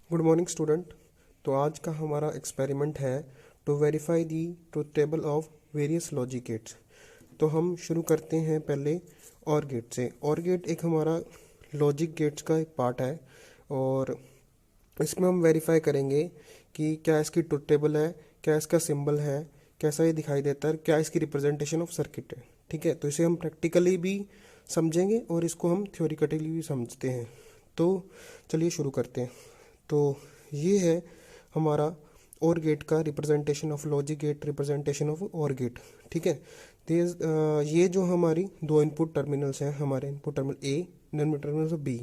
Good morning student. तो आज का हमारा एक्सपेरिमेंट है to verify the truth table of various logic gates. तो हम शुरू करते हैं पहले और गेट से। और गेट एक हमारा लॉजिक गेट्स का एक पार्ट है और इसमें हम वेरीफाई करेंगे कि क्या इसकी ट्रुथ टेबल है, क्या इसका सिंबल है, कैसा ये दिखाई देता है, क्या इसकी रिप्रेजेंटेशन ऑफ सर्किट है। ठीक है, तो इसे हम प्रैक्टिकली भी समझेंगे और इसको हम थ्योरिटिकली भी समझते हैं। तो चलिए शुरू करते हैं। तो ये है हमारा और गेट का representation of logic gate, representation of OR gate. ठीक है, ये जो हमारी दो इनपुट टर्मिनल्स हैं, हमारे input terminal A, input terminal B,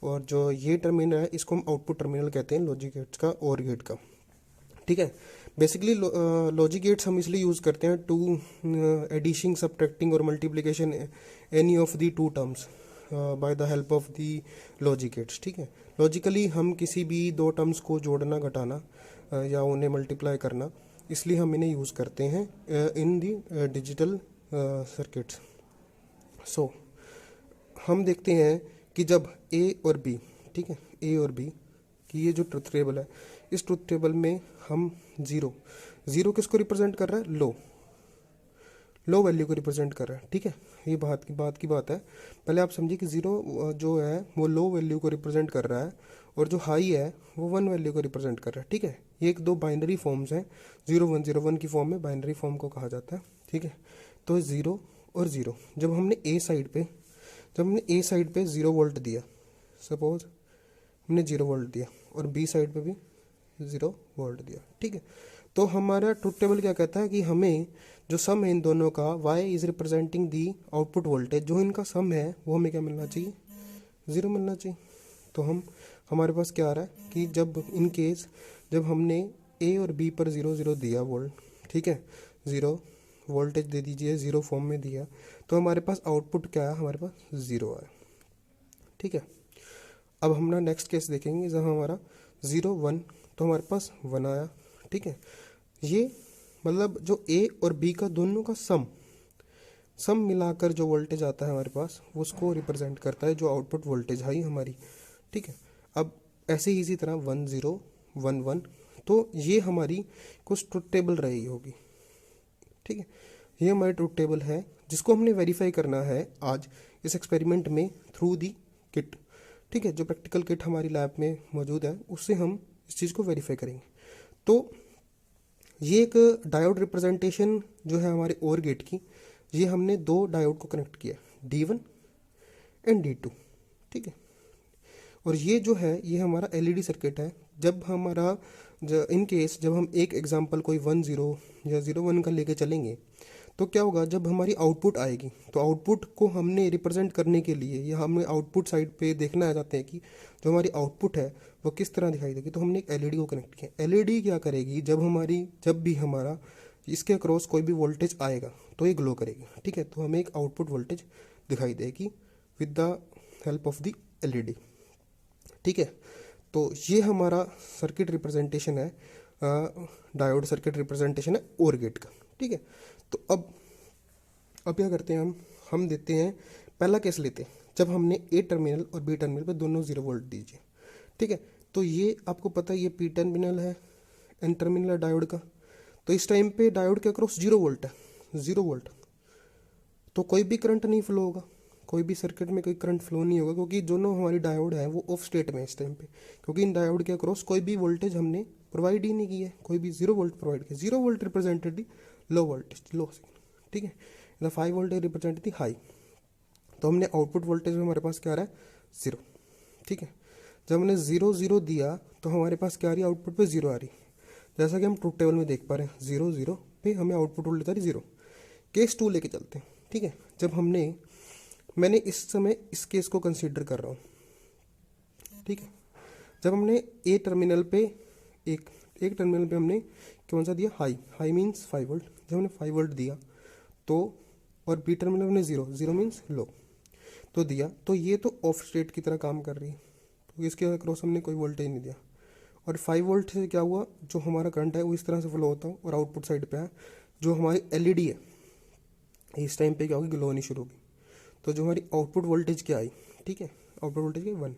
और जो ये टर्मिनल है इसको हम आउटपुट टर्मिनल कहते हैं लॉजिक गेट्स का और गेट का। ठीक है, बेसिकली लॉजिक गेट्स हम इसलिए यूज़ करते हैं टू एडिशिंग, सब्ट्रैक्टिंग और multiplication any of the two terms by the help of the logic gates. ठीक है, लॉजिकली हम किसी भी दो टर्म्स को जोड़ना, घटाना या उन्हें मल्टीप्लाई करना, इसलिए हम इन्हें यूज़ करते हैं इन दी डिजिटल सर्किट्स। सो हम देखते हैं कि जब ए और बी, ठीक है, ए और बी की ये जो ट्रुथ टेबल है, इस ट्रुथ टेबल में हम ज़ीरो किसको रिप्रेजेंट कर रहा है? लो वैल्यू को रिप्रेजेंट कर रहा है। ठीक है, ये बात की बात है। पहले आप समझिए कि ज़ीरो जो है वो लो वैल्यू को रिप्रेजेंट कर रहा है और जो हाई है वो वन वैल्यू को रिप्रेजेंट कर रहा है। ठीक है, ये एक दो बाइनरी फॉर्म्स हैं, 0101 की फॉर्म में बाइनरी फॉर्म को कहा जाता है। ठीक है, तो ज़ीरो और ज़ीरो, जब हमने ए साइड पे 0 वोल्ट दिया, सपोज हमने 0 वोल्ट दिया और बी साइड पे भी 0 वोल्ट दिया। ठीक है, तो हमारा ट्रुथ टेबल क्या कहता है कि हमें जो सम है इन दोनों का, y is representing the output voltage, जो इनका सम है वो हमें क्या मिलना चाहिए? 0 मिलना चाहिए। तो हमारे पास क्या आ रहा है कि जब इन केस जब हमने ए और बी पर 0 0 दिया वोल्ट, ठीक है, 0 वोल्टेज दे दीजिए, 0 फॉर्म में दिया, तो हमारे पास आउटपुट क्या है? हमारे पास 0 आया। ठीक है, अब हम ना नेक्स्ट केस देखेंगे जब हमारा 0 1, तो हमारे पास 1 आया। ठीक है, ये मतलब जो ए और बी का दोनों का सम मिलाकर जो वोल्टेज आता है हमारे पास, वो उसको रिप्रेजेंट करता है, जो आउटपुट वोल्टेज आई हमारी। ठीक है, अब ऐसे ही इसी तरह 1 0 1 1, तो ये हमारी कुछ ट्रुथ टेबल रही होगी। ठीक है, ये हमारी ट्रुथ टेबल है जिसको हमने वेरीफाई करना है आज इस एक्सपेरिमेंट में थ्रू दी किट। ठीक है, जो प्रैक्टिकल किट हमारी लैब में मौजूद है उससे हम इस चीज़ को वेरीफाई करेंगे। तो ये एक डायोड रिप्रेजेंटेशन जो है हमारे और गेट की, ये हमने दो डायोड को कनेक्ट किया, D1 एंड D2। ठीक है, और ये जो है ये हमारा एलईडी सर्किट है। जब हमारा इन केस जब हम एक एग्जांपल कोई 1 0 या 0 1 का लेके चलेंगे, तो क्या होगा? जब हमारी आउटपुट आएगी तो आउटपुट को हमने रिप्रेजेंट करने के लिए या हमें आउटपुट साइड पे देखना आ जाते हैं कि जो हमारी आउटपुट है वो किस तरह दिखाई देगी। तो हमने एक एलईडी को कनेक्ट किया। एलईडी क्या करेगी? जब भी हमारा इसके अक्रॉस कोई भी वोल्टेज आएगा तो ये ग्लो करेगी। ठीक है, तो हमें एक आउटपुट वोल्टेज दिखाई देगी with the help of the LED. ठीक है, तो ये हमारा सर्किट रिप्रेजेंटेशन है, डायोड सर्किट रिप्रेजेंटेशन है और गेट का। ठीक है, तो अब क्या करते हैं हम देते हैं, पहला केस लेते हैं जब हमने ए टर्मिनल और बी टर्मिनल पे दोनों 0 वोल्ट दीजिए। ठीक है, तो ये आपको पता है ये पी टर्मिनल है, एन टर्मिनल है डायोड का। तो इस टाइम पे डायोड के अक्रॉस 0 वोल्ट है, 0 वोल्ट, तो कोई भी करंट नहीं फ्लो होगा, कोई भी सर्किट में कोई करंट फ्लो नहीं होगा, क्योंकि दोनों हमारी डायोड है वो ऑफ स्टेट में इस टाइम पे, क्योंकि इन डायोड के अक्रॉस कोई भी वोल्टेज हमने प्रोवाइड ही नहीं किया है, कोई भी 0 वोल्ट प्रोवाइड किया। 0 वोल्ट रिप्रेजेंटेड दी लो वोल्टेज, लो सिग्नल। ठीक है, 5 वोल्ट रिप्रेजेंटेड दी हाई। तो हमने आउटपुट वोल्टेज में हमारे पास क्या आ रहा है? 0। ठीक है, जब हमने 0 0 दिया तो हमारे पास क्या आ रही है? आउटपुट पे 0 आ रही है, जैसा कि हम ट्रुथ टेबल में देख पा रहे हैं। 0 0 पे हमें आउटपुट वोल्टेज आ रही 0। केस 2 लेके चलते हैं। ठीक है, जब मैंने इस समय इस केस को कंसीडर कर रहा हूँ। ठीक है, जब हमने ए टर्मिनल पे एक टर्मिनल पे हमने कौन सा दिया? High means 5 volt. जब हमने 5 वोल्ट दिया तो, और बी टर्मिनल हमने 0 मीन्स लो तो दिया, तो ये तो ऑफ स्टेट की तरह काम कर रही है, तो इसके अक्रॉस हमने कोई वोल्टेज नहीं दिया। और 5 वोल्ट से क्या हुआ? जो हमारा करंट है वो इस तरह से फ्लो होता है और आउटपुट साइड पे है जो हमारी एलईडी है, इस टाइम पे क्या होगी? ग्लो होनी शुरू होगी। तो जो हमारी आउटपुट वोल्टेज क्या आई? ठीक है, आउटपुट वोल्टेज क्या? 1।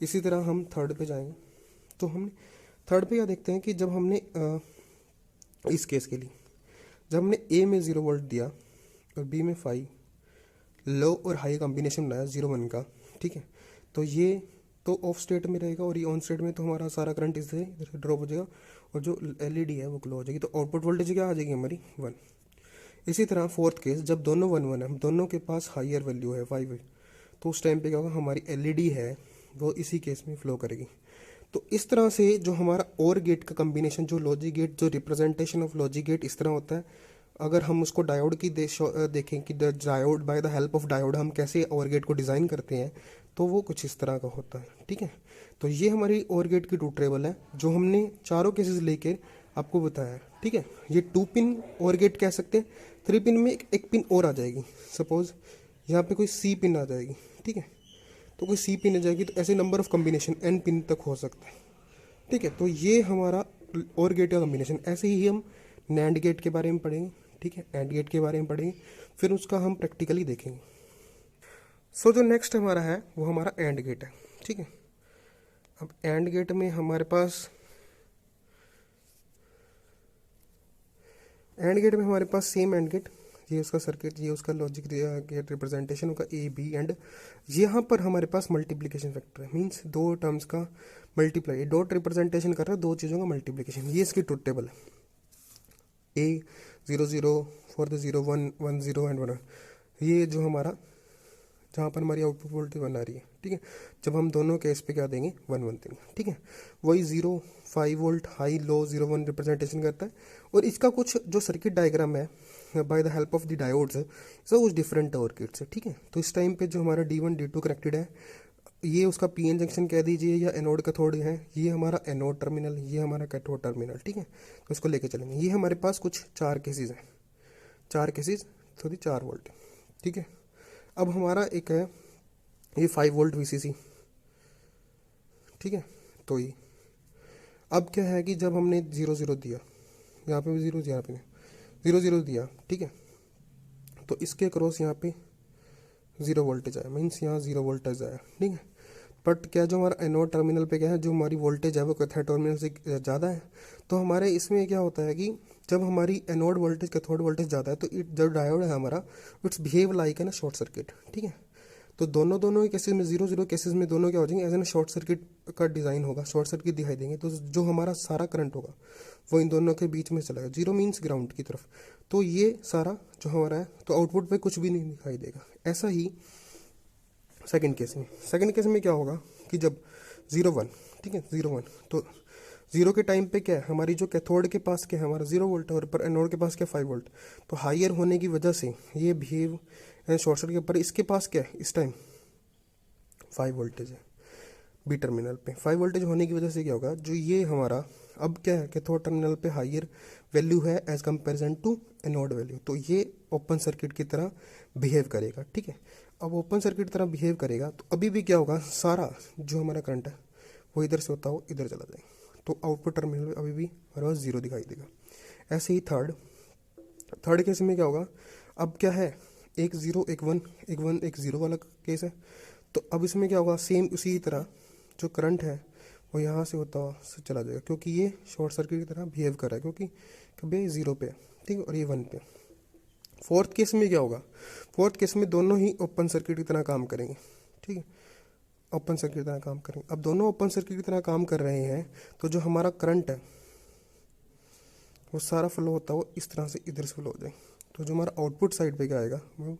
इसी तरह हम थर्ड पे जाएंगे तो हमने थर्ड पे क्या देखते हैं कि जब हमने इस केस के लिए जब हमने ए में 0 वोल्ट दिया और बी में 5, लो और हाई कॉम्बिनेशन बनाया 0 1 का, ठीक है, तो ये तो ऑफ स्टेट में रहेगा और ये ऑन स्टेट में, तो हमारा सारा करंट इससे इधर से ड्रॉप हो जाएगा और जो एलईडी है वो ग्लो हो जाएगी, तो आउटपुट वोल्टेज क्या आ जाएगी हमारी 1। इसी तरह फोर्थ केस जब दोनों 1 1 है, दोनों के पास हायर वैल्यू है 5 है, तो उस टाइम पे क्या होगा, हमारी एलईडी है वो इसी केस में फ्लो करेगी। तो इस तरह से जो हमारा और गेट का कम्बिनेशन, जो लॉजिक गेट, जो रिप्रेजेंटेशन ऑफ लॉजिक गेट इस तरह होता है। अगर हम उसको डायोड की देखें कि diode bye the help of diode हम कैसे और गेट को डिज़ाइन करते हैं, तो वो कुछ इस तरह का होता है, ठीक है। तो ये हमारी और गेट की ट्रूथ टेबल है जो हमने चारों केसेस लेके आपको बताया है, ठीक है। ये 2 पिन और गेट कह सकते हैं। 3 पिन में एक पिन और आ जाएगी, सपोज यहाँ पे कोई सी पिन आ जाएगी, ठीक है, तो कोई सी पिन आ जाएगी, तो ऐसे number of combination n pin तक हो सकता है, ठीक है। तो ये हमारा और गेट का कम्बिनेशन। ऐसे ही हम नैंड गेट के बारे में पढ़ेंगे, ठीक है, एंड गेट के बारे में पढ़ेंगे, फिर उसका हम प्रैक्टिकली देखेंगे। सो जो नेक्स्ट हमारा है वो हमारा एंड गेट है, ठीक है। अब एंड गेट में हमारे पास सेम एंड गेट, ये उसका सर्किट, ये उसका लॉजिक गेट रिप्रेजेंटेशन होगा ए बी एंड यहाँ पर हमारे पास मल्टीप्लिकेशन फैक्टर है, मींस दो टर्म्स का मल्टीप्लाई, डॉट रिप्रेजेंटेशन कर रहा है दो चीज़ों का मल्टीप्लिकेशन। ये इसकी ट्रुथ टेबल है, ए 0 0 फॉर द 0 1 1 0 एंड 1। ये जो हमारा जहाँ पर हमारी आउटपुट वोल्टेज 1 आ रही है, ठीक है, जब हम दोनों केस पे क्या देंगे 1 1 देंगे, ठीक है। वही 0 5 वोल्ट हाई लो 0 1 रिप्रेजेंटेशन करता है। और इसका कुछ जो सर्किट डायग्राम है bye the help of the diodes है, सब कुछ डिफरेंट सर्किट्स है, ठीक है। तो इस टाइम पे जो हमारा D1 D2 कनेक्टेड है, ये उसका पीएन जंक्शन कह दीजिए या एनोड कैथोड है, ये हमारा एनोड टर्मिनल, ये हमारा कैथोड टर्मिनल, ठीक है। तो इसको लेके चलेंगे। ये हमारे पास कुछ 4 केसेस हैं, 4 केसेस, तो 4 वोल्ट, ठीक है। अब हमारा एक है ये 5 वोल्ट VCC, ठीक है। तो ये अब क्या है कि जब हमने 0 0 दिया, यहाँ पे भी 0, यहाँ पे 0 0 दिया, ठीक है, तो इसके क्रॉस यहाँ पे 0 वोल्टेज आया, मीन्स यहाँ 0 वोल्टेज आया, ठीक है। बट क्या जो हमारा एनोड टर्मिनल पे क्या है, जो हमारी वोल्टेज है वो कैथोड टर्मिनल से ज़्यादा है। तो हमारे इसमें क्या होता है कि जब हमारी एनोड वोल्टेज कैथोड वोल्टेज ज़्यादा है, तो जो डायोड है हमारा, it's behave like an short circuit, ठीक है। तो दोनों ही केसेस में 0 0 केसेस में दोनों क्या हो जाएंगे, एज एन शॉर्ट सर्किट का डिज़ाइन होगा, शॉर्ट सर्किट दिखाई देंगे। तो जो हमारा सारा करंट होगा वो इन दोनों के बीच में चलेगा, 0 मीन्स ग्राउंड की तरफ। तो ये सारा जो हमारा है, तो आउटपुट पे कुछ भी नहीं दिखाई देगा। ऐसा ही सेकंड केस में क्या होगा कि जब 0 1, ठीक है, 0 1, तो 0 के टाइम पे क्या है, हमारी जो कैथोड के पास क्या है हमारा 0 वोल्ट है, और पर एनोड के पास क्या 5 वोल्ट। तो हाइयर होने की वजह से ये बिहेव शॉर्ट सर्किट, पर इसके पास क्या है इस टाइम 5 वोल्टेज है बी टर्मिनल पे। 5 वोल्टेज होने की वजह से क्या होगा, जो ये हमारा अब क्या है कैथोड टर्मिनल पे हाइयर वैल्यू है as comparison to anode value, तो ये ओपन सर्किट की तरह बिहेव करेगा, ठीक है। अब ओपन सर्किट की तरह बिहेव करेगा तो अभी भी क्या होगा, सारा जो हमारा करंट है वो इधर से होता हो इधर चला जाएगा, तो आउटपुट टर्मिनल में अभी भी हमारे पास 0 दिखाई देगा। ऐसे ही थर्ड केस में क्या होगा, अब क्या है एक 0 1 1 1 1 1 0 वाला केस है। तो अब इसमें क्या होगा, सेम उसी तरह जो करंट है वो यहाँ से होता हुआ चला जाएगा, क्योंकि ये शॉर्ट सर्किट की तरह बिहेव कर रहा है, क्योंकि कभी 0 पे, ठीक है, और ये 1 पे। फोर्थ केस में क्या होगा, फोर्थ केस में दोनों ही ओपन सर्किट की तरह काम करेंगे, ठीक है, ओपन सर्किट की तरह काम करेंगे। अब दोनों ओपन सर्किट की तरह काम कर रहे हैं, तो जो हमारा करंट है वो सारा फ्लो होता है वो इस तरह से इधर से फ्लो हो जाएगा। तो जो हमारा आउटपुट साइड पे क्या आएगा वो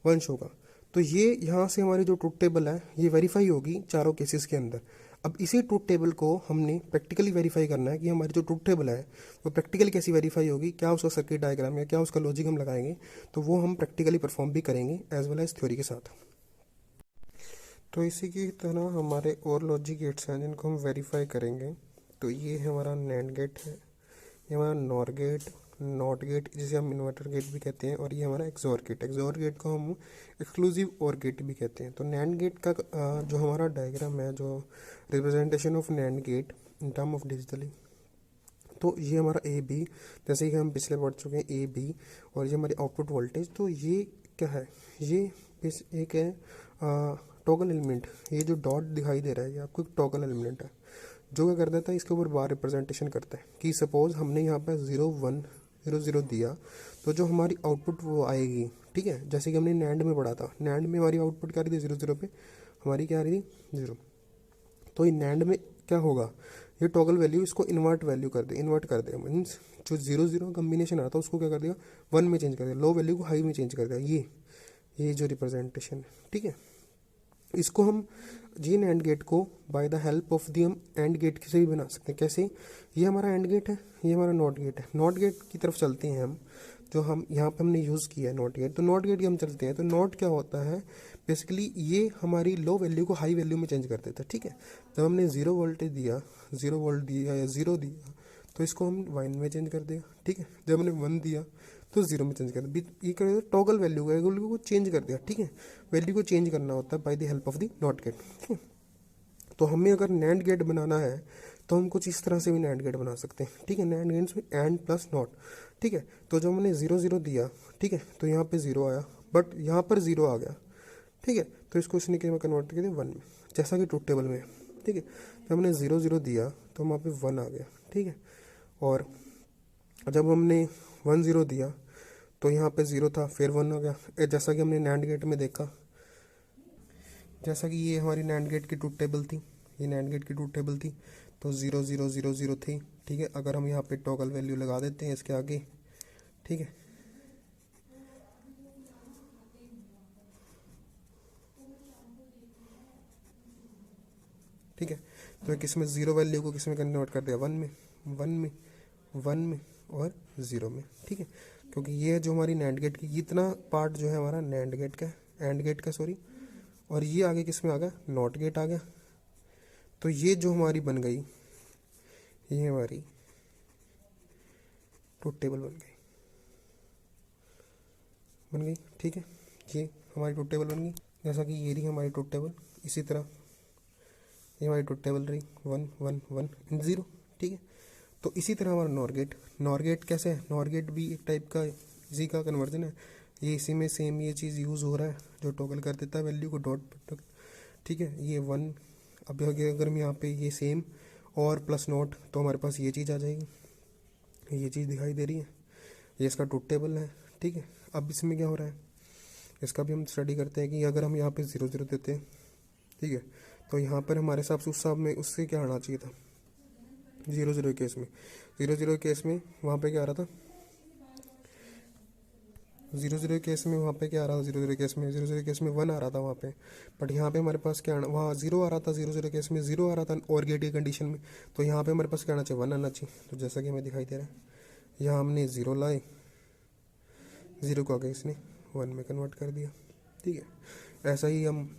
1 होगा। तो ये यहाँ से हमारी जो ट्रूथ टेबल है ये वेरीफाई होगी चारों केसेस के अंदर। अब इसी ट्रूथ टेबल को हमने प्रैक्टिकली वेरीफाई करना है कि हमारी जो ट्रूथ टेबल है वो प्रैक्टिकली कैसी वेरीफाई होगी, क्या उसका सर्किट डायग्राम है, क्या उसका लॉजिक हम लगाएंगे, तो वो हम प्रैक्टिकली परफॉर्म भी करेंगे एज वेल एज थ्योरी के साथ। तो इसी की तरह हमारे और लॉजिक गेट्स हैं जिनको हम वेरीफाई करेंगे। तो ये हमारा नैंड गेट है, ये हमारा नॉर गेट, नॉट गेट जिसे हम इन्वर्टर गेट भी कहते हैं, और ये हमारा एक्सोर गेट को हम एक्सक्लूसिव और गेट भी कहते हैं। तो नैंड गेट का जो हमारा डायग्राम है, जो representation of NAND get in term of digitally, तो ये हमारा ए बी, जैसे कि हम पिछले पढ़ चुके हैं ए बी, और ये हमारी आउटपुट वोल्टेज। तो ये क्या है, ये एक है टॉगल एलिमेंट, ये जो डॉट दिखाई दे रहा है ये आपको एक टॉगल एलिमेंट है, जो क्या कर देता है, इसके ऊपर बार रिप्रेजेंटेशन करता है कि सपोज हमने यहाँ पे 0100 दिया, तो जो हमारी आउटपुट वो आएगी, ठीक है। जैसे कि हमने नैंड में पढ़ा था, नैंड में हमारी आउटपुट क्या आ रही थी, 00 पे हमारी क्या आ रही थी, 0। तो ये नैंड में क्या होगा, ये टॉगल वैल्यू इसको इन्वर्ट कर दे मीन्स जो 00 कम्बिनेशन आता है उसको क्या कर दिया, 1 में चेंज कर दिया, लो वैल्यू को हाई में चेंज कर दिया। ये जो रिप्रेजेंटेशन है, ठीक है। इसको हम जी एंड गेट को बाय द हेल्प ऑफ दी हम एंड गेट से भी बना सकते हैं। कैसे, ये हमारा एंड गेट है, ये हमारा नॉट गेट है। नॉट गेट की तरफ चलते हैं हम, जो हम यहाँ पे हमने यूज़ किया है नॉट गेट, तो नॉट गेट की हम चलते हैं। तो नॉट क्या होता है, बेसिकली ये हमारी लो वैल्यू को हाई वैल्यू में चेंज कर देता है, ठीक है। जब हमने 0 वोल्टेज दिया, 0 वोल्ट दिया या 0 दिया, तो इसको हम 1 में चेंज कर देगा, ठीक है। जब हमने 1 दिया तो 0 में चेंज कर दिया, ये कर टॉगल वैल्यू को चेंज कर दिया, ठीक है। वैल्यू को चेंज करना होता है bye the help of the not gate, ठीक है। तो हमें अगर नैंड गेट बनाना है तो हम कुछ इस तरह से भी नैंड गेट बना सकते हैं, ठीक है। नैंड गेट्स में एंड प्लस नॉट, ठीक है। तो जब हमने 0 दिया, ठीक है, तो यहाँ पे 0 आया, बट यहाँ पर 0 आ गया, ठीक है। तो इसको इसने क्या कन्वर्ट कर दिया 1 में, जैसा कि ट्रूथ टेबल में है, ठीक है। जब हमने 0 दिया तो वहाँ पे 1 आ गया, ठीक है। और जब हमने 10 दिया तो यहाँ पे 0 था, फिर 1 आ गया, जैसा कि हमने नैंड गेट में देखा। जैसा कि ये हमारी नैंड गेट की ट्रूथ टेबल थी, ये नैंड गेट की ट्रूथ टेबल थी, तो 0 0 0 0 थी, ठीक है। अगर हम यहाँ पे टॉगल वैल्यू लगा देते हैं इसके आगे, ठीक है, ठीक है। तो किस में 0 वैल्यू को किस में कन्वर्ट कर दिया, 1 में और 0 में, ठीक है। क्योंकि ये जो हमारी नैंड गेट की इतना पार्ट जो है हमारा नैंड गेट का, एंड गेट का सॉरी, और ये आगे किस में आ गया, नॉट गेट आ गया। तो ये जो हमारी बन गई, ये हमारी ट्रूथ टेबल बन गई, ठीक है। ये हमारी ट्रूथ टेबल बन गई, जैसा कि ये रही हमारी ट्रूथ टेबल। इसी तरह ये हमारी ट्रूथ टेबल रही 1 1 1 एंड 0, ठीक है। तो इसी तरह हमारा नॉर गेट कैसे है, नॉर गेट भी एक टाइप का इसी का कन्वर्जन है। ये इसी में सेम ये चीज़ यूज़ हो रहा है, जो टॉगल कर देता है वैल्यू को डॉट प्रोडक्ट, ठीक है। ये 1, अब अगर हम यहाँ पे ये सेम और प्लस नोट, तो हमारे पास ये चीज़ आ जाएगी, ये चीज़ दिखाई दे रही है, ये इसका ट्रूथ टेबल है, ठीक है। अब इसमें क्या हो रहा है, इसका भी हम स्टडी करते हैं कि अगर हम यहाँ पे 0 देते हैं, ठीक है, तो यहाँ पर हमारे हिसाब से उस हिसाब में उससे क्या आना चाहिए था, 0 केस में, 0 केस में वहाँ पे क्या आ रहा था, 0 केस में वहाँ पे क्या आ रहा था, 0 केस में 1 आ रहा था वहाँ पे। बट यहाँ पे हमारे पास क्या आना, वहाँ 0 आ रहा था, 0 केस में 0 आ रहा था और गेट की कंडीशन में। तो यहाँ पे हमारे पास क्या आना चाहिए, 1 आना चाहिए। तो जैसा कि हमें दिखाई दे रहा है, यहाँ हमने 0 लाए, 0 को आगे इसने 1 में कन्वर्ट कर दिया, ठीक है। ऐसा ही हम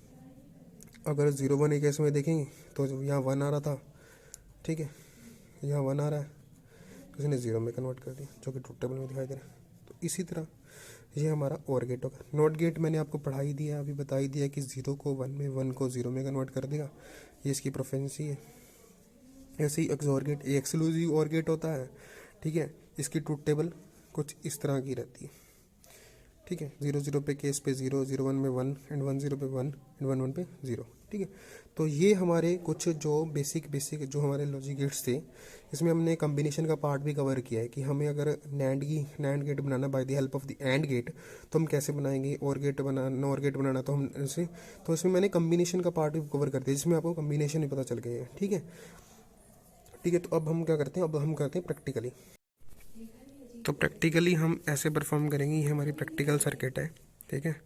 अगर 0 1 केस में देखेंगे तो यहाँ 1 आ रहा था, ठीक है, यहाँ 1 आ रहा है, तो इसने 0 में कन्वर्ट कर दिया, जो कि ट्रूथ टेबल में दिखाई दे रहा है। तो इसी तरह ये हमारा और गेट होगा। नॉट गेट मैंने आपको पढ़ा ही दिया, अभी बता ही दिया कि 0 को 1 में, 1 को 0 में कन्वर्ट कर देगा, ये इसकी प्रोफेंसी है। ऐसे ही एक्सऑर गेट, ये एक्सक्लूसिव और गेट होता है, ठीक है। इसकी ट्रूथ टेबल कुछ इस तरह की रहती है, ठीक है। 0 पे केस पे 0, 0 1 में 1 एंड 1 0 पे 1 एंड 1 1 पे 0, ठीक है। तो ये हमारे कुछ जो बेसिक जो हमारे लॉजिक गेट्स थे, इसमें हमने कम्बिनेशन का पार्ट भी कवर किया है कि हमें अगर नैंड गेट बनाना by the help of the AND gate, तो हम कैसे बनाएंगे, और गेट बनाना, नॉर गेट बनाना, तो हम इसे, तो इसमें मैंने कम्बिनेशन का पार्ट भी कवर कर दिया, जिसमें आपको कम्बिनेशन भी पता चल गया है, ठीक है, ठीक है। तो अब हम क्या करते हैं, अब हम करते हैं प्रैक्टिकली। तो प्रैक्टिकली हम ऐसे परफॉर्म करेंगे, ये हमारी प्रैक्टिकल सर्किट है, ठीक है।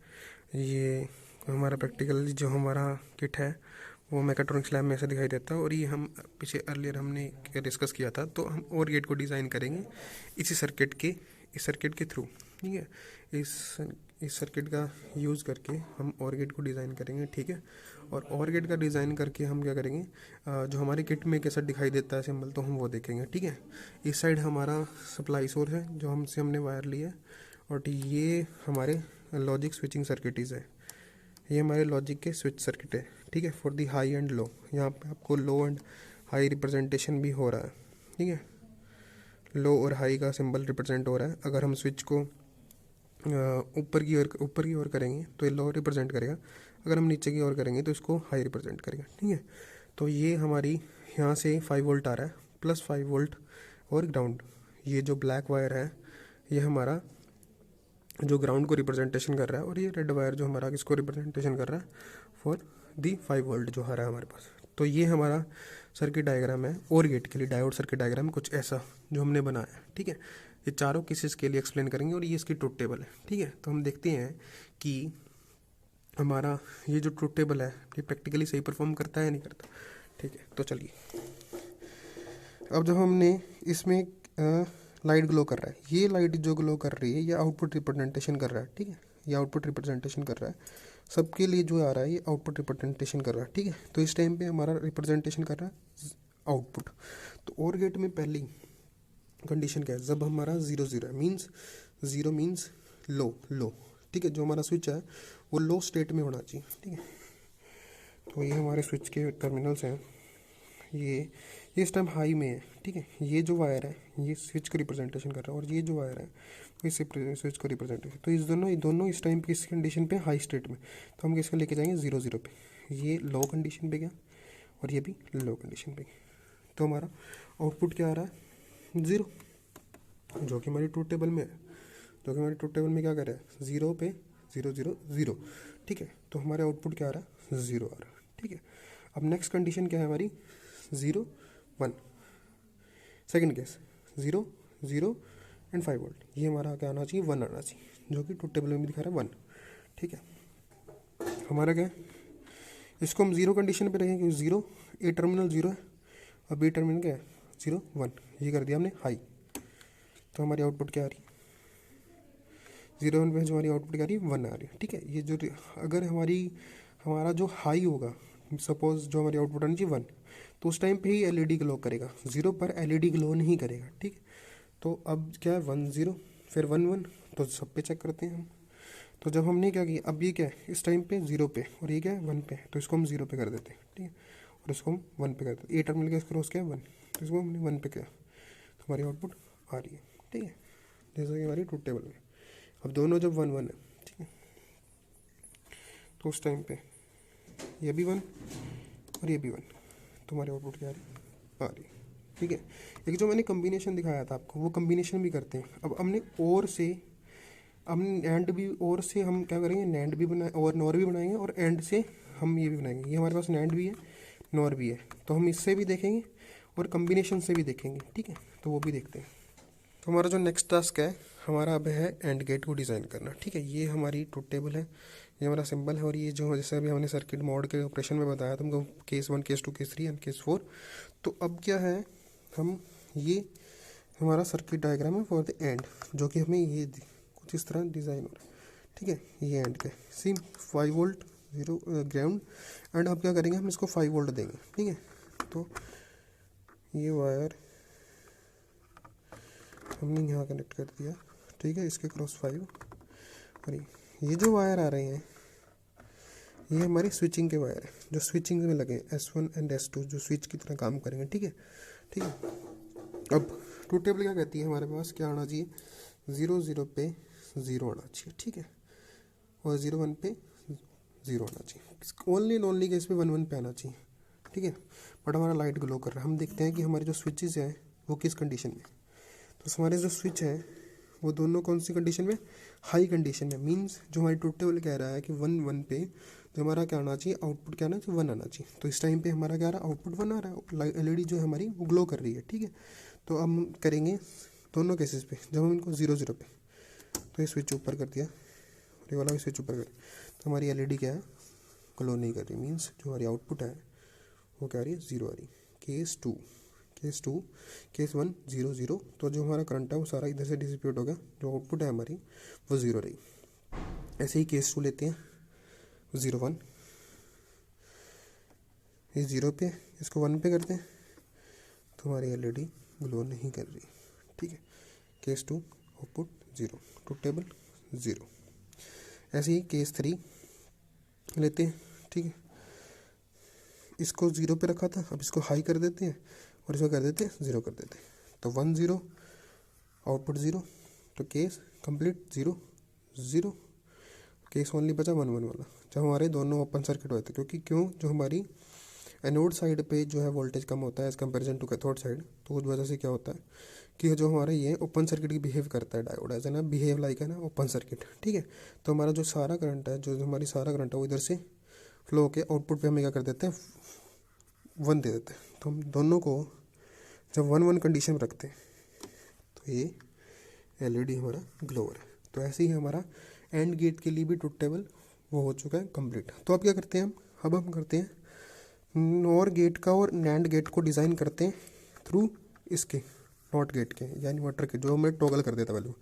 ये हमारा प्रैक्टिकल जो हमारा किट है वो मैकाट्रॉनिक्स लैब में ऐसे दिखाई देता है, और ये हम पीछे अर्लियर हमने डिस्कस किया था। तो हम और गेट को डिज़ाइन करेंगे इसी सर्किट के, इस सर्किट के थ्रू, ठीक है। इस सर्किट का यूज़ करके हम और गेट को डिज़ाइन करेंगे, ठीक है। और गेट का डिज़ाइन करके हम क्या करेंगे, जो हमारे किट में कैसा दिखाई देता है सिंबल, तो हम वो देखेंगे, ठीक है। इस साइड हमारा सप्लाई सोर्स है जो हमने वायर लिया है, और ये हमारे लॉजिक स्विचिंग सर्किटीज़ है, ये हमारे लॉजिक के स्विच सर्किट है, ठीक है, for the high and low. यहाँ पे आपको लो एंड हाई रिप्रेजेंटेशन भी हो रहा है, ठीक है। लो और हाई का सिंबल रिप्रेजेंट हो रहा है। अगर हम स्विच को ऊपर की ओर करेंगे तो ये लो रिप्रेजेंट करेगा, अगर हम नीचे की ओर करेंगे तो इसको हाई रिप्रेजेंट करेगा, ठीक है। तो ये हमारी यहाँ से 5 वोल्ट आ रहा है, प्लस 5 वोल्ट और ग्राउंड। ये जो ब्लैक वायर है ये हमारा जो ग्राउंड को रिप्रेजेंटेशन कर रहा है, और ये रेड वायर जो हमारा किसको रिप्रेजेंटेशन कर रहा है, फॉर दी 5 वोल्ट जो आ रहा है हमारे पास। तो ये हमारा सर्किट डायग्राम है और गेट के लिए डायोड सर्किट डायग्राम कुछ ऐसा जो हमने बनाया है, ठीक है। ये चारों केसेस के लिए एक्सप्लेन करेंगे और ये इसकी ट्रुथ टेबल है, ठीक है। तो हम देखते हैं कि हमारा ये जो ट्रुथ टेबल है ये प्रैक्टिकली सही परफॉर्म करता है या नहीं करता, ठीक है। तो चलिए, अब जब हमने इसमें लाइट ग्लो कर रहा है, ये लाइट जो ग्लो कर रही है ये आउटपुट रिप्रेजेंटेशन कर रहा है, ठीक है। ये आउटपुट रिप्रेजेंटेशन कर रहा है सबके लिए, जो आ रहा है ये आउटपुट रिप्रेजेंटेशन कर रहा है, ठीक है। तो इस टाइम पे हमारा रिप्रेजेंटेशन कर रहा है आउटपुट। तो और गेट में पहली कंडीशन क्या है, जब हमारा 0 0 है, मीन्स 0 मीन्स लो लो, ठीक है। जो हमारा स्विच है वो लो स्टेट में होना चाहिए, ठीक है। तो ये हमारे स्विच के टर्मिनल्स हैं, ये इस टाइम हाई में है, ठीक है। ये जो वायर है ये स्विच को रिप्रेजेंटेशन कर रहा है, और ये जो वायर है वो इस स्विच को रिप्रेजेंटेशन। तो इस दोनों इस टाइम पे इस कंडीशन पे हाई स्टेट में, तो हम किसको लेके जाएंगे 0 0 पे। ये लो कंडीशन पे गया और ये भी लो कंडीशन पे गया। तो हमारा आउटपुट क्या आ रहा है 0, जो कि हमारी ट्रूथ टेबल में है, जो कि हमारी ट्रूथ टेबल में क्या कर रहा है 0 पे 0 0 0, ठीक है। तो हमारे आउटपुट क्या आ रहा है 0 आ रहा है, ठीक है। अब नेक्स्ट कंडीशन क्या है हमारी 0 1, सेकेंड केस 0 0 एंड 5 वोल्ट। ये हमारा क्या आना चाहिए 1 आना चाहिए, जो कि ट्रूथ टेबल में भी दिखा रहा है 1, ठीक है। हमारा क्या है, इसको हम 0 कंडीशन पे रखेंगे, 0 ए टर्मिनल 0 है और बी टर्मिनल क्या है 0 1, ये कर दिया हमने हाई। तो हमारी आउटपुट क्या आ रही है 0 1 पे, जो हमारी आउटपुट क्या आ रही है 1 आ रही है, ठीक है। ये जो अगर हमारा जो हाई होगा, सपोज जो हमारी आउटपुट आनी चाहिए 1, तो उस टाइम पे ही एलईडी ग्लो करेगा, 0 पर एलईडी ग्लो नहीं करेगा, ठीक है। तो अब क्या है 1 0 फिर 1 1, तो सब पे चेक करते हैं हम। तो जब हमने क्या किया, अब ये क्या है इस टाइम पे 0 पे और ये क्या है 1 पे, तो इसको हम 0 पे कर देते हैं, ठीक है। और इसको हम 1 पे कर देते हैं। ए टर्मिनल का क्रॉस क्या है 1, तो इसको हमने 1 पे किया, तो हमारी आउटपुट आ रही है, ठीक है। जैसा कि हमारी ट्रूथ टेबल में। अब दोनों जब 1 1 है, ठीक है, तो उस टाइम पे ये भी 1 और ये भी 1, तो हमारी आउटपुट क्या आ रही है, ठीक है। एक जो मैंने कम्बिनेशन दिखाया था आपको, वो कम्बिनेशन भी करते हैं। अब हमने और से, हम एंड भी, और से हम क्या करेंगे नैंड भी बनाए और नॉर भी बनाएंगे, और एंड से हम ये भी बनाएंगे। ये हमारे पास नैंड भी है नॉर भी है, तो हम इससे भी देखेंगे और कम्बिनेशन से भी देखेंगे, ठीक है। तो वो भी देखते हैं। तो हमारा जो नेक्स्ट टास्क है हमारा अब है एंड गेट को डिज़ाइन करना, ठीक है। ये हमारी ट्रूथ टेबल है, ये हमारा सिंबल है, और ये जो जैसे अभी हमने सर्किट मोड के ऑपरेशन में बताया था हमको, case 1 case 2 case 3 and case 4। तो अब क्या है, हम ये हमारा सर्किट डायग्राम है फॉर द एंड, जो कि हमें ये कुछ इस तरह डिज़ाइन हो रहा है, ठीक है। ये एंड का सिम 5 वोल्ट 0 ग्राउंड, एंड अब क्या करेंगे हम इसको 5 वोल्ट देंगे, ठीक है। तो ये वायर हमने यहाँ कनेक्ट कर दिया, ठीक है, इसके क्रॉस 5, और ये जो वायर आ रहे हैं ये हमारी स्विचिंग के वायर है, जो स्विचिंग में लगे S1 एंड S2, जो स्विच की तरह काम करेंगे, ठीक है, ठीक है। अब ट्रूथ टेबल क्या कहती है, हमारे पास क्या आना चाहिए 0 0 पे 0 आना चाहिए, ठीक है, और 0 1 पे 0 आना चाहिए। ओनली एंड ओनली केस पे 1 1 पे आना चाहिए, ठीक है। बट हमारा लाइट ग्लो कर रहा है, हम देखते हैं कि हमारे जो स्विचेस हैं वो किस कंडीशन में। तो हमारे जो स्विच है वो दोनों कौन सी कंडीशन में, हाई कंडीशन में। मींस जो हमारी ट्रूथ टेबल कह रहा है कि 1 1 पे जो हमारा क्या आना चाहिए, आउटपुट क्या आना चाहिए 1 आना चाहिए। तो इस टाइम पे हमारा क्या आ रहा है, आउटपुट 1 आ रहा है, एलईडी जो है हमारी वो ग्लो कर रही है, ठीक है। तो हम करेंगे दोनों केसेस पे, जब हम इनको 0 0 पे, तो ये स्विच ऊपर कर दिया और ये वाला भी स्विच ऊपर कर दिया, तो हमारी एलईडी क्या है ग्लो नहीं कर रही। मीन्स जो हमारी आउटपुट है वो क्या आ रही है 0 आ रही। केस 2 केस 1 0 0, तो जो हमारा करंट है वो सारा इधर से डिसिपेट हो गया, जो आउटपुट है हमारी वो 0 रही। ऐसे ही केस 2 लेते हैं 0 1, ये 0 पे, इसको 1 पे करते हैं, तो हमारी एलईडी ग्लो नहीं कर रही, ठीक है। Case 2 output 0, truth table 0। ऐसे ही केस 3 लेते हैं, ठीक है, इसको 0 पे रखा था, अब इसको हाई कर देते हैं और इसको कर देते हैं 0 कर देते हैं, तो 1 0 आउटपुट 0, तो केस कंप्लीट 0 0। केस ओनली बचा 1 1 वाला, जब हमारे दोनों ओपन सर्किट हुए थे, क्योंकि जो हमारी एनोड साइड पे जो है वोल्टेज कम होता है as comparison to cathode side. तो उस वजह से क्या होता है कि जो हमारा ये ओपन सर्किट की बिहेव करता है डायोड, ऐसा ना बिहेव लाइक है ना ओपन सर्किट, ठीक है। तो हमारा जो सारा करंट है, जो हमारी सारा करंट है वो इधर से फ्लो होकर आउटपुट पे हमें क्या कर देते हैं, 1 दे देते हैं। तो हम दोनों को जब 1-1 कंडीशन में रखते हैं तो ये एलईडी हमारा ग्लोअर है। तो ऐसे ही हमारा एंड गेट के लिए भी ट्रुथ टेबल वो हो चुका है कंप्लीट। तो अब क्या करते हैं अब हम करते हैं नॉर गेट का और नैंड गेट को डिज़ाइन करते हैं थ्रू इसके नॉट गेट के या इन्वर्टर के, जो हमें टॉगल कर देता वैल्यू।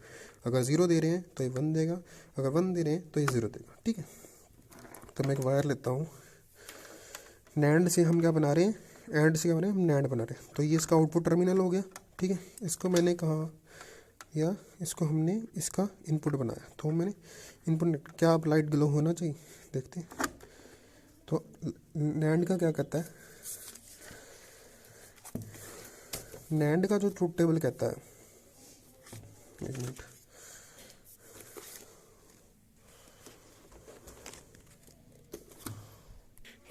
अगर 0 दे रहे हैं तो ये 1 देगा, अगर 1 दे रहे हैं तो ये 0 देगा, ठीक है। तो मैं एक वायर लेता हूँ, नैंड से हम क्या बना रहे हैं, एंड से क्या बना रहे हैं हम नैंड बना रहे हैं। तो ये इसका आउटपुट टर्मिनल हो गया, ठीक है। इसको मैंने कहा या इसको हमने इसका इनपुट बनाया, तो मैंने इनपुट क्या अब लाइट ग्लो होना चाहिए, देखते हैं। तो नैंड का क्या कहता है, नैंड का जो ट्रुथ टेबल कहता है, एक मिनट,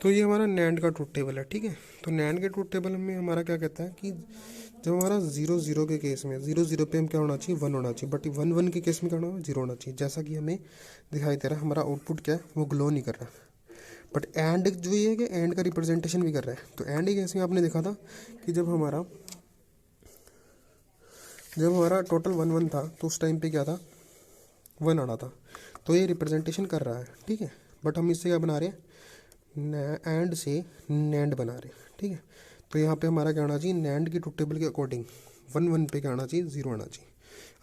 तो ये हमारा नैंड का ट्रुथ टेबल है, ठीक है। तो नैंड के ट्रुथ टेबल में हमारा क्या कहता है कि जब हमारा 0-0 के केस में 0-0 पे हम क्या होना चाहिए, 1 होना चाहिए, बट 1-1 के केस में क्या होना, 0 होना चाहिए। जैसा कि हमें दिखाई दे रहा है हमारा आउटपुट क्या है, वो ग्लो नहीं कर रहा। बट एंड जो ये है कि एंड का रिप्रेजेंटेशन भी कर रहा है। तो एंड केस में आपने देखा था कि जब हमारा टोटल 1-1 था तो उस टाइम पे क्या था, 1 आना था। तो ये रिप्रेजेंटेशन कर रहा है, ठीक है। बट हम इससे क्या बना रहे हैं, एंड से नैंड बना रहे हैं, ठीक है। तो यहाँ पे हमारा क्या आना चाहिए, नैंड की ट्रुथ टेबल के अकॉर्डिंग 1-1 पे क्या आना चाहिए, 0 आना चाहिए।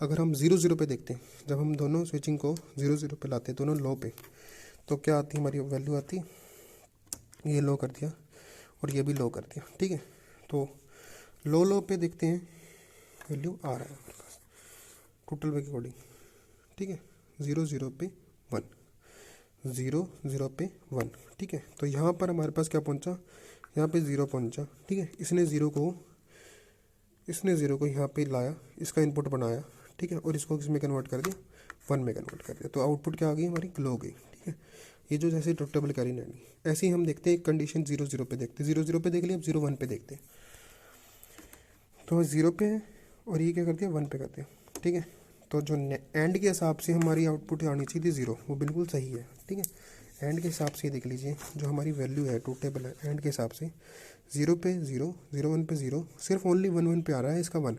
अगर हम 0-0 पे देखते हैं, जब हम दोनों स्विचिंग को 0-0 पे लाते हैं, दोनों लो पे, तो क्या आती है हमारी वैल्यू आती, ये लो कर दिया और ये भी लो कर दिया, ठीक है। तो लो पे देखते हैं वैल्यू आ रहा है हमारे पास टोटल के अकॉर्डिंग, ठीक है। 0-0 पे 1, 0-0 पे 1, ठीक है। तो यहाँ पर हमारे पास क्या पहुँचा, यहाँ पे 0 पहुँचा, ठीक है। इसने ज़ीरो को यहाँ पे लाया, इसका इनपुट बनाया, ठीक है, और इसको किस में कन्वर्ट कर दिया, 1 में कन्वर्ट कर दिया। तो आउटपुट क्या आ गई हमारी, ग्लो गई, ठीक है। ये जो जैसे ट्रुथ टेबल कैरी नहीं, ऐसे ही हम देखते हैं एक कंडीशन 0-0 पे देखते हैं, 0-0 पे देख लिया, अब 0-1 पे देखते हैं। तो 0 पे है और ये क्या कर दिया, 1 पे कर दिया, ठीक है। तो जो एंड के हिसाब से हमारी आउटपुट आनी चाहिए थी 0, वो बिल्कुल सही है, ठीक है। एंड के हिसाब से देख लीजिए, जो हमारी वैल्यू है ट्रुथ टेबल है एंड के हिसाब से 0 पे 0, 0-1 पे 0, सिर्फ ओनली 1-1 पे आ रहा है इसका 1।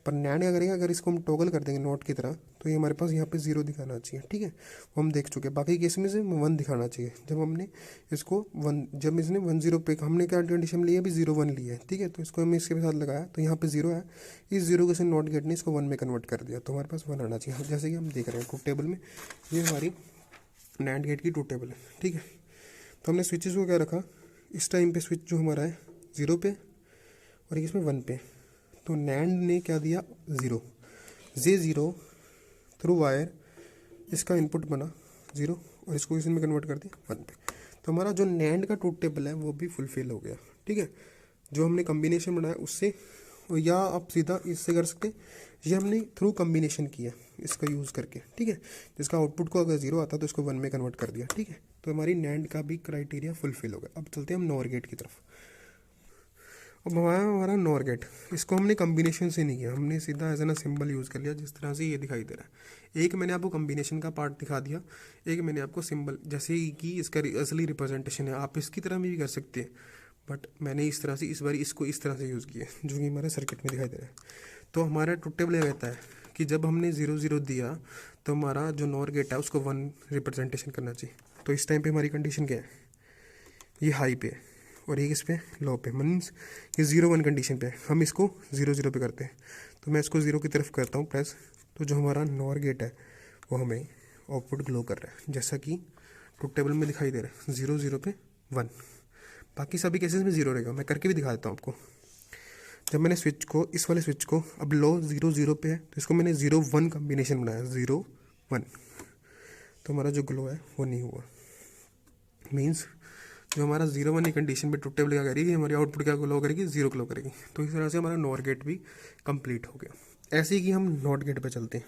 पर नैंड क्या करेंगे, अगर इसको हम टॉगल कर देंगे नोट की तरह, तो ये हमारे पास यहाँ पे 0 दिखाना चाहिए, ठीक है। वो हम देख चुके हैं, बाकी केस में से 1 दिखाना चाहिए। जब हमने इसको 1, जब इसने 1-0 पे हमने क्या कंडीशन ली है, अभी 0-1 ली है, ठीक है। तो इसको हमने इसके साथ लगाया, तो यहाँ पे 0 है, इस 0 को से नॉट गेट ने इसको 1 में कन्वर्ट कर दिया, तो हमारे पास 1 आना चाहिए। जैसे कि हम देख रहे हैं ट्रुथ टेबल में, ये हमारी नैंड गेट की ट्रुथ टेबल है, ठीक है। तो हमने स्विचेस को क्या रखा, इस टाइम पे स्विच जो हमारा है 0 पे और इसमें 1 पे, तो नैंड ने क्या दिया 0, J0 थ्रू वायर, इसका इनपुट बना 0 और इसको इसी में कन्वर्ट कर दिया 1 पे। तो हमारा जो नैंड का ट्रुथ टेबल है वो भी फुलफिल हो गया, ठीक है। जो हमने कम्बिनेशन बनाया उससे, या आप सीधा इससे कर सकते, ये हमने थ्रू कम्बिनेशन किया इसका यूज़ करके, ठीक है। जिसका आउटपुट को अगर 0 आता तो इसको 1 में कन्वर्ट कर दिया, ठीक है। तो हमारी नैंड का भी क्राइटेरिया फुलफिल हो गया। अब चलते हैं हम नॉर गेट की तरफ। अब हमारा नॉर गेट, इसको हमने कम्बिनेशन से नहीं किया, हमने सीधा एज एन सिंबल यूज़ कर लिया, जिस तरह से ये दिखाई दे रहा है। एक मैंने आपको कम्बिनेशन का पार्ट दिखा दिया, एक मैंने आपको सिंबल, जैसे कि इसका असली रिप्रेजेंटेशन है, आप इसकी तरह भी कर सकते हैं, बट मैंने इस तरह से इस बार इसको इस तरह से यूज़ किया जो कि हमारे सर्किट में दिखाई दे रहा है। तो हमारा ट्रुथ टेबल ये कहता है कि जब हमने 0-0 दिया तो हमारा जो नॉर गेट है उसको 1 रिप्रेजेंटेशन करना चाहिए। तो इस टाइम पे हमारी कंडीशन क्या है, ये हाई पे है और ये किस पे, लो पे, मीन्स ये 0-1 कंडीशन पे है, हम इसको 0-0 पे करते हैं। तो मैं इसको 0 की तरफ करता हूँ प्रेस, तो जो हमारा नॉर गेट है वो हमें आउटपुट ग्लो कर रहा है, जैसा कि ट्रुथ टेबल में दिखाई दे रहा है 0-0 पे 1। बाकी सभी केसेस में 0 रहेगा, मैं करके भी दिखा देता हूँ आपको। जब मैंने स्विच को, इस वाले स्विच को, अब लो 0-0 पे है तो इसको मैंने 0-1 कम्बिनेशन बनाया, 0-1, तो हमारा जो ग्लो है वो नहीं हुआ। मीन्स जो हमारा 0-1 की कंडीशन पे ट्रुथ टेबल क्या करेगी, हमारी आउटपुट क्या ग्लो करेगी, 0 ग्लो करेगी। तो इस तरह से हमारा नॉर गेट भी कंप्लीट हो गया। ऐसे ही कि हम नॉट गेट पे चलते हैं,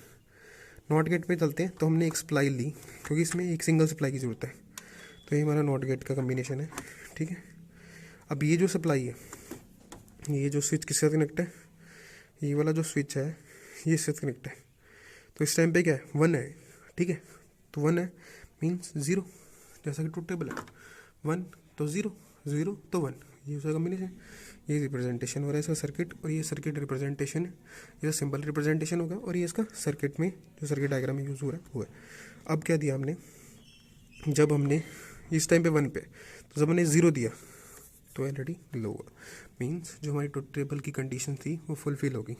नॉट गेट पे चलते हैं तो हमने एक सप्लाई ली, क्योंकि इसमें एक सिंगल सप्लाई की ज़रूरत है। तो ये हमारा नॉट गेट का कम्बिनेशन है, ठीक है। अब ये जो सप्लाई है, ये जो स्विच किसके साथ कनेक्ट है, ये वाला जो स्विच है ये इससे कनेक्ट है। तो इस टाइम पे क्या है, 1 है, ठीक है। तो 1 है मीन्स 0, जैसा कि ट्रूथ टेबल है, 1 तो 0, 0 तो 1, ये उसका कॉम्बिनेशन। ये रिप्रेजेंटेशन हो रहा है इसका सर्किट, और ये सर्किट रिप्रेजेंटेशन है, ये सिंपल रिप्रेजेंटेशन होगा, और ये इसका सर्किट में जो सर्किट डायग्राम में यूज़ हो रहा है वो है। अब क्या दिया हमने, जब हमने इस टाइम पे 1 पे, तो जब हमने 0 दिया तो ऑलरेडी लो हुआ, मीन्स जो हमारी ट्रूथ टेबल की कंडीशन थी वो फुलफिल होगी।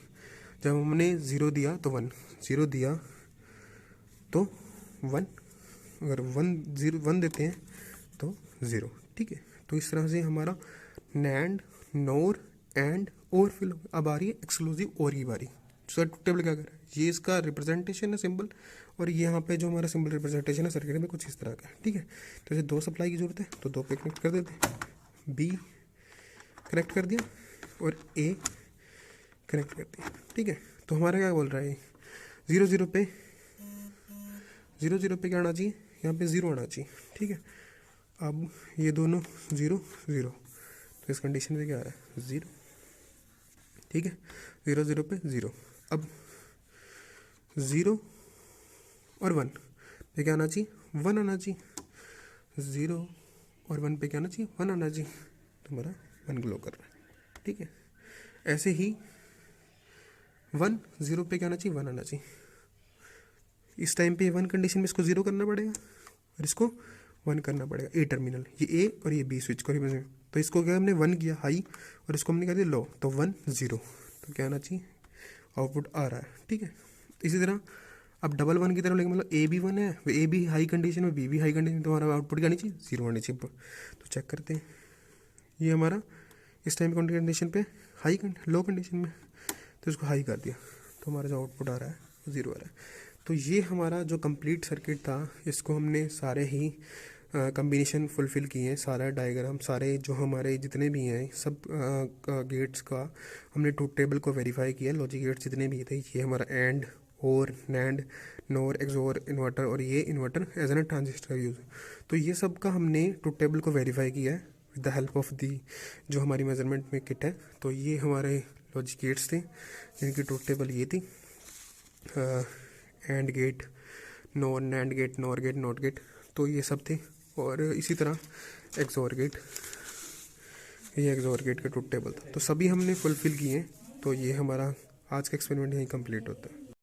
जब हमने 0 दिया तो 1, 0 दिया तो 1, अगर 1 देते हैं तो 0, ठीक है। तो इस तरह से हमारा नैंड, नोर, एंड, और फिल। अब आ रही है एक्सक्लूसिव और की बारी। सर ट्रूथ टेबल क्या कर रहा है, ये इसका रिप्रेजेंटेशन है सिंबल, और ये यहाँ पे जो हमारा सिंबल रिप्रेजेंटेशन है सर्किट में कुछ इस तरह का है, ठीक है। तो इसे 2 सप्लाई की जरूरत है, तो 2 पे कनेक्ट कर देते हैं, बी कनेक्ट कर दिया और ए कनेक्ट कर दिया, ठीक है। तो हमारा क्या बोल रहा है, 0 0 पे, 0 0 पे क्या आना चाहिए, यहाँ पे 0 आना चाहिए, ठीक है। अब ये दोनों 0 0, तो इस कंडीशन पे क्या आ रहा है 0, ठीक है। 0 0 पे 0। अब 0 और 1 पे क्या आना चाहिए, 1 आना चाहिए। 0 और 1 पे क्या आना चाहिए, 1 आना चाहिए। तो हमारा 1 ग्लो कर रहा है, ठीक है। ऐसे ही 1 0 पे क्या आना चाहिए, 1 आना चाहिए। इस टाइम पे 1 कंडीशन में इसको 0 करना पड़ेगा और इसको 1 करना पड़ेगा। ए टर्मिनल, ये ए और ये बी स्विच को रिप्रेजेंट, तो इसको क्या हमने 1 किया हाई और इसको हमने कर दिया लो, तो 1 0, तो क्या आना चाहिए, आउटपुट आ रहा है, ठीक है। इसी तरह अब डबल 1 की तरफ लेकिन मतलब ए भी 1 है, ए भी हाई कंडीशन में, बी भी हाई कंडीशन में, तो हमारा आउटपुट क्या आनी चाहिए, 0 आनी चाहिए। तो चेक करते हैं, ये हमारा इस टाइम कंडीशन पे हाई लो कंडीशन में, तो इसको हाई कर दिया, तो हमारा जो आउटपुट आ रहा है वो 0 आ रहा है। तो ये हमारा जो कंप्लीट सर्किट था, इसको हमने सारे ही कम्बिनेशन फुलफ़िल किए हैं, सारा डायग्राम, सारे जो हमारे जितने भी हैं सब गेट्स का हमने ट्रूथ टेबल को वेरीफाई किया। लॉजिक गेट्स जितने भी थे, ये हमारा एंड, और, नैंड, नोर, एक्सोर, इन्वर्टर, और ये inverter as an transistor use, तो ये सब का हमने ट्रूथ टेबल को वेरीफाई किया है विद द हेल्प ऑफ दी जो हमारी मेजरमेंट में किट है। तो ये हमारे लॉजिक गेट्स थे जिनकी ट्रूथ टेबल ये थी, AND gate, NOR, NAND gate, NOR gate, NOT gate, तो ये सब थे। और इसी तरह एक्सोर गेट, ये एक्सोर गेट का ट्रूथ टेबल था। तो सभी हमने फुलफिल किए, तो ये हमारा आज का एक्सपेरिमेंट यहीं कंप्लीट होता है।